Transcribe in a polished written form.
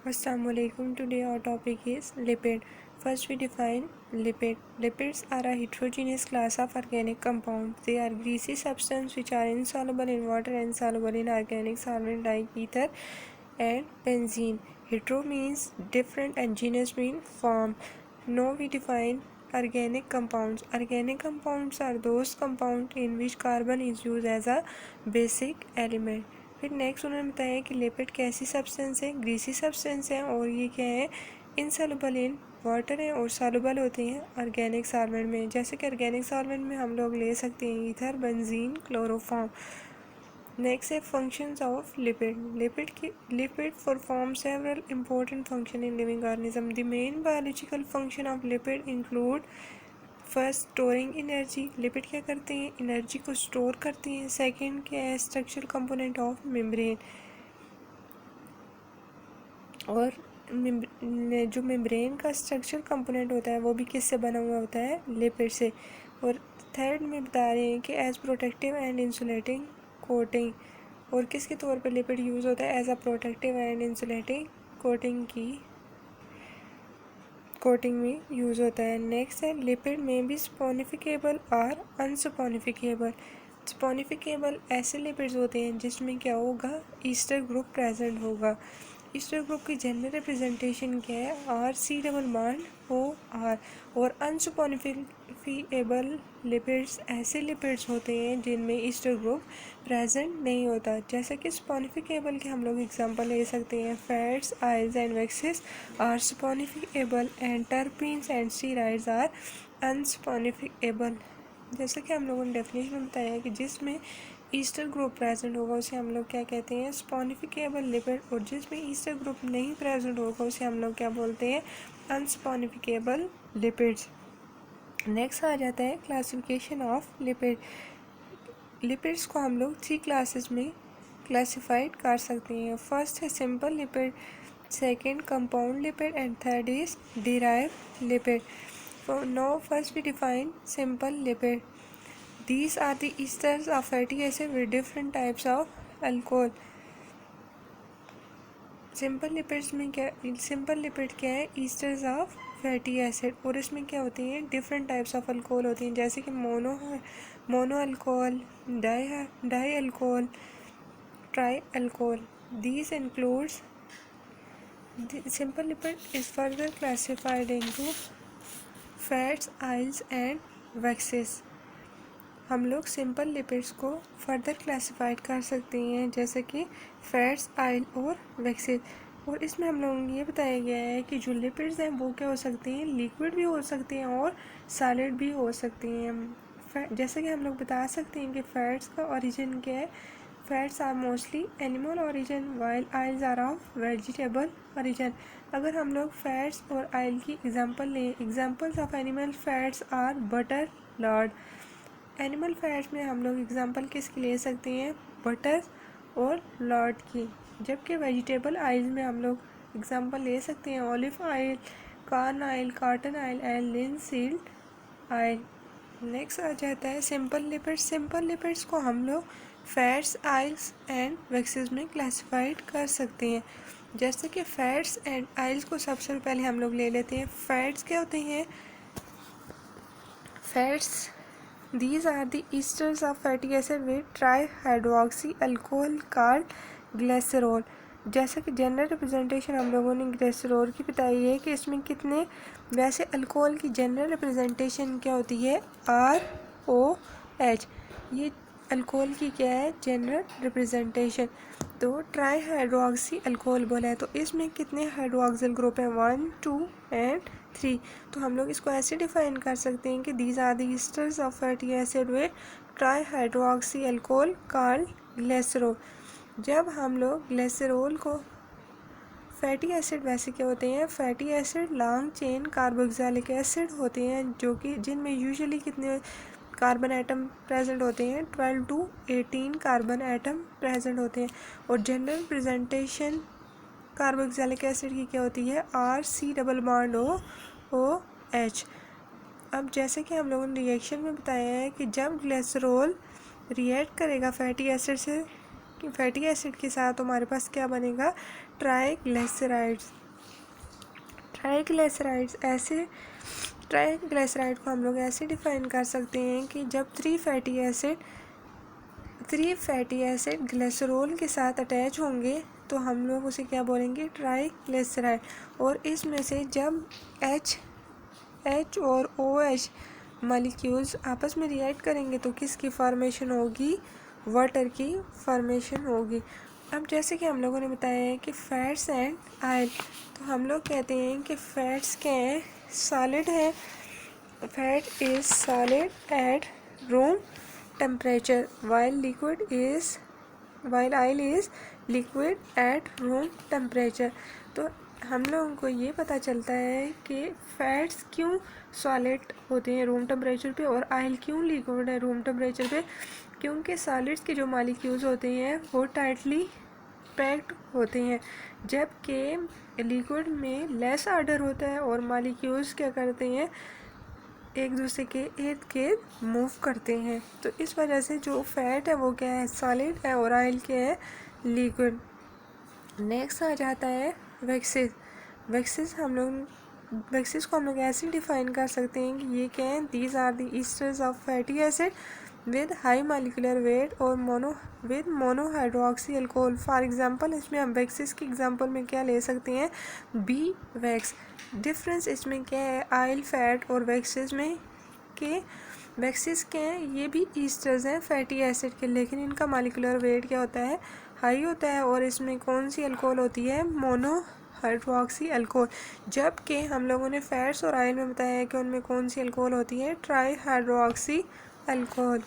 Assalamualaikum. Today our topic is lipid. First we define lipid. Lipids are a heterogeneous class of organic compounds. They are greasy substances which are insoluble in water and soluble in organic solvent like ether and benzene. Hetero means different and genus means form. Now we define organic compounds. Organic compounds are those compounds in which carbon is used as a basic element. फिर next उन्होंने बताया कि lipid कैसी substance है, greasy substance है और ये क्या है, इनसॉल्युबल इन वाटर है और सॉल्युबल होती हैं ऑर्गेनिक सॉल्वेंट में। जैसे कि ऑर्गेनिक सॉल्वेंट में हम लोग ले सकते हैं ईथर, बेंजीन, क्लोरोफॉर्म। नेक्स्ट है functions of lipid lipid perform several important function in living organism. The main biological function of lipid include first storing energy. Lipid क्या करते हैं, एनर्जी को स्टोर करती हैं। सेकंड क्या है, स्ट्रक्चरल कंपोनेंट ऑफ मेम्ब्रेन, और जो मेम्ब्रेन का स्ट्रक्चरल कंपोनेंट होता है वो भी किससे बना हुआ होता है, लिपिड से। और थर्ड में बता रहे हैं कि as protective and insulating coating, और किसके तौर पर लिपिड यूज़ होता है, as a protective and insulating coating में यूज़ होता है। नेक्स्ट है लिपिड में भी स्पोनिफिकेबल और अनस्पोनिफिकेबल। स्पोनिफिकेबल ऐसे लिपिड्स होते हैं जिसमें क्या होगा, ईस्टर ग्रुप प्रेजेंट होगा। ईस्टर ग्रुप की जनरल रिप्रेजेंटेशन क्या है, R C double bond O R. और अनस्पोनिफिकेबल लिपिड्स ऐसे लिपिड्स होते हैं जिनमें ईस्टर ग्रुप प्रेजेंट नहीं होता। जैसे कि स्पोनिफिकेबल के हम लोग एग्जांपल ले सकते हैं, fats, oils and waxes are saponifiable and terpenes and steroids are unsaponifiable. जैसे कि हम लोगों ने डेफिनेशन में बताया है कि जिसमें ईस्टर ग्रुप प्रेजेंट होगा उसे हम लोग क्या कहते हैं, स्पोनिफिकेबल लिपिड, और जिसमें ईस्टर ग्रुप नहीं प्रेजेंट होगा उसे हम लोग क्या बोलते हैं, अनस्पोनिफिकेबल लिपिड्स। नेक्स्ट आ जाता है क्लासिफिकेशन ऑफ लिपिड। लिपिड्स को हम लोग 3 क्लासेस में क्लासिफाइड कर सकते हैं। फर्स्ट है simple lipid, second compound lipid and third is derived lipid. Now first we define simple lipid. These are the esters of fatty acid with different types of alcohol. Simple lipids में क्या, simple lipid क्या है, esters of fatty acid, और इसमें क्या होती हैं, different types of alcohol होती हैं। जैसे कि mono alcohol, di alcohol, tri alcohol. These includes simple lipid is further classified into fats, oils and waxes. हम लोग सिंपल लिपिड्स को फर्दर क्लासिफाइड कर सकते हैं जैसे कि फैट्स, आयल और वैक्सेस। और इसमें हम लोगों को ये बताया गया है कि जो लिपिड्स हैं वो क्या हो सकते हैं, लिक्विड भी हो सकते हैं और सॉलिड भी हो सकते हैं। जैसे कि हम लोग बता सकते हैं कि फैट्स का ओरिजिन क्या है, fats are mostly animal origin while oils are of vegetable origin. अगर हम लोग फैट्स और आयल की एग्जांपल लें, examples of animal fats are butter, lard. Animal fats में हम लोग एग्जांपल किसकी ले सकते हैं, बटर और लॉर्ड की। जबकि वेजिटेबल आयल्स में हम लोग एग्जांपल ले सकते हैं olive oil, corn oil, cotton oil and linseed oil. Next आ जाता है सिंपल लिपिड्स। सिंपल लिपिड्स को हम लोग फैट्स, आयल्स एंड वैक्सेस में क्लासिफाइड कर सकते हैं। जैसे कि फैट्स एंड आयल्स को सबसे पहले हम लोग ले लेते हैं। फैट्स क्या होते हैं, fats these are the esters of fatty acid with tri hydroxy alcohol called glycerol. जैसे कि जनरल रिप्रेजेंटेशन हम लोगों ने ग्लिसरॉल की बताई है कि इसमें कितने, वैसे अल्कोहल की जनरल रिप्रेजेंटेशन क्या होती है, ROH। ये अल्कोहल की क्या है, जनरल रिप्रेजेंटेशन। तो ट्राई हाइड्रोक्सी अल्कोहल बोला है तो इसमें कितने हाइड्रोक्सिल ग्रुप हैं, 1, 2 एंड 3। तो हम लोग इसको ऐसे डिफाइन कर सकते हैं कि these are the esters of fatty acid with tri hydroxy alcohol called glycerol. जब हम लोग ग्लिसरॉल को, फैटी एसिड वैसे क्या होते हैं, fatty acid long chain carboxylic acid होते हैं जो कि जिनमें यूजुअली कितने कार्बन एटम प्रेजेंट होते हैं, 12 to 18 कार्बन एटम प्रेजेंट होते हैं। और जनरल प्रेजेंटेशन कार्बोक्सिलिक एसिड की क्या होती है, RC डबल बॉन्ड OH। अब जैसे कि हम लोगों ने रिएक्शन में बताया है कि जब ग्लिसरॉल रिएक्ट करेगा फैटी एसिड से फैटी एसिड के साथ हमारे पास क्या बनेगा, ट्राइग्लिसराइड्स। ट्राइग्लिसराइड्स ऐसे, ट्राइग्लिसराइड को हम लोग ऐसे डिफाइन कर सकते हैं कि जब थ्री फैटी एसिड ग्लिसरॉल के साथ अटैच होंगे तो हम लोग उसे क्या बोलेंगे, ट्राइग्लिसराइड। और इसमें से जब H और OH मॉलिक्यूल्स आपस में रिएक्ट करेंगे तो किसकी फॉर्मेशन होगी, वाटर की फॉर्मेशन होगी। अब जैसे कि हम लोगों ने बताया है कि फैट्स एंड ऑयल, तो हम लोग कहते हैं कि फैट्स क्या है, सॉलिड है, fat is solid at room temperature while oil is liquid at room temperature। तो हम लोगों को ये पता चलता है कि फैट्स क्यों सॉलिड होते हैं रूम टेम्परेचर पे और ऑयल क्यों लिक्विड है रूम टेम्परेचर पे, क्योंकि सॉलिड्स के जो मॉलिक्यूल्स होते हैं वो टाइटली पैक्ड होते हैं, जबकि लिक्विड में लेस ऑर्डर होता है और मॉलिक्यूल्स क्या करते हैं, एक दूसरे के इर्द गिर्द मूव करते हैं। तो इस वजह से जो फैट है वो क्या है, सॉलिड है, और ऑयल क्या है, लिक्विड। नेक्स्ट आ जाता है वैक्सेस। वैक्सेस को हम लोग ऐसे डिफाइन कर सकते हैं कि ये क्या है, these are the esters of fatty acid with high molecular weight और मोनोहाइड्रोक्सी अल्कोहल। फॉर एग्जांपल इसमें हम वैक्सेस की एग्जांपल में क्या ले सकते हैं, बी वैक्स। डिफरेंस इसमें क्या है, ऑयल, फैट और वैक्सेस में, के वैक्सेस क्या हैं, ये भी ईस्टर्स हैं फैटी एसिड के, लेकिन इनका मॉलिक्यूलर वेट क्या होता है, हाई होता है, और इसमें कौन सी अल्कोहल होती है, मोनोहाइड्रोक्सी अल्कोहल। जबकि हम लोगों ने फैट्स और ऑयल में बताया है कि उनमें कौन सी अल्कोहल होती है, ट्राई हाइड्रोक्सी अल्कोहल।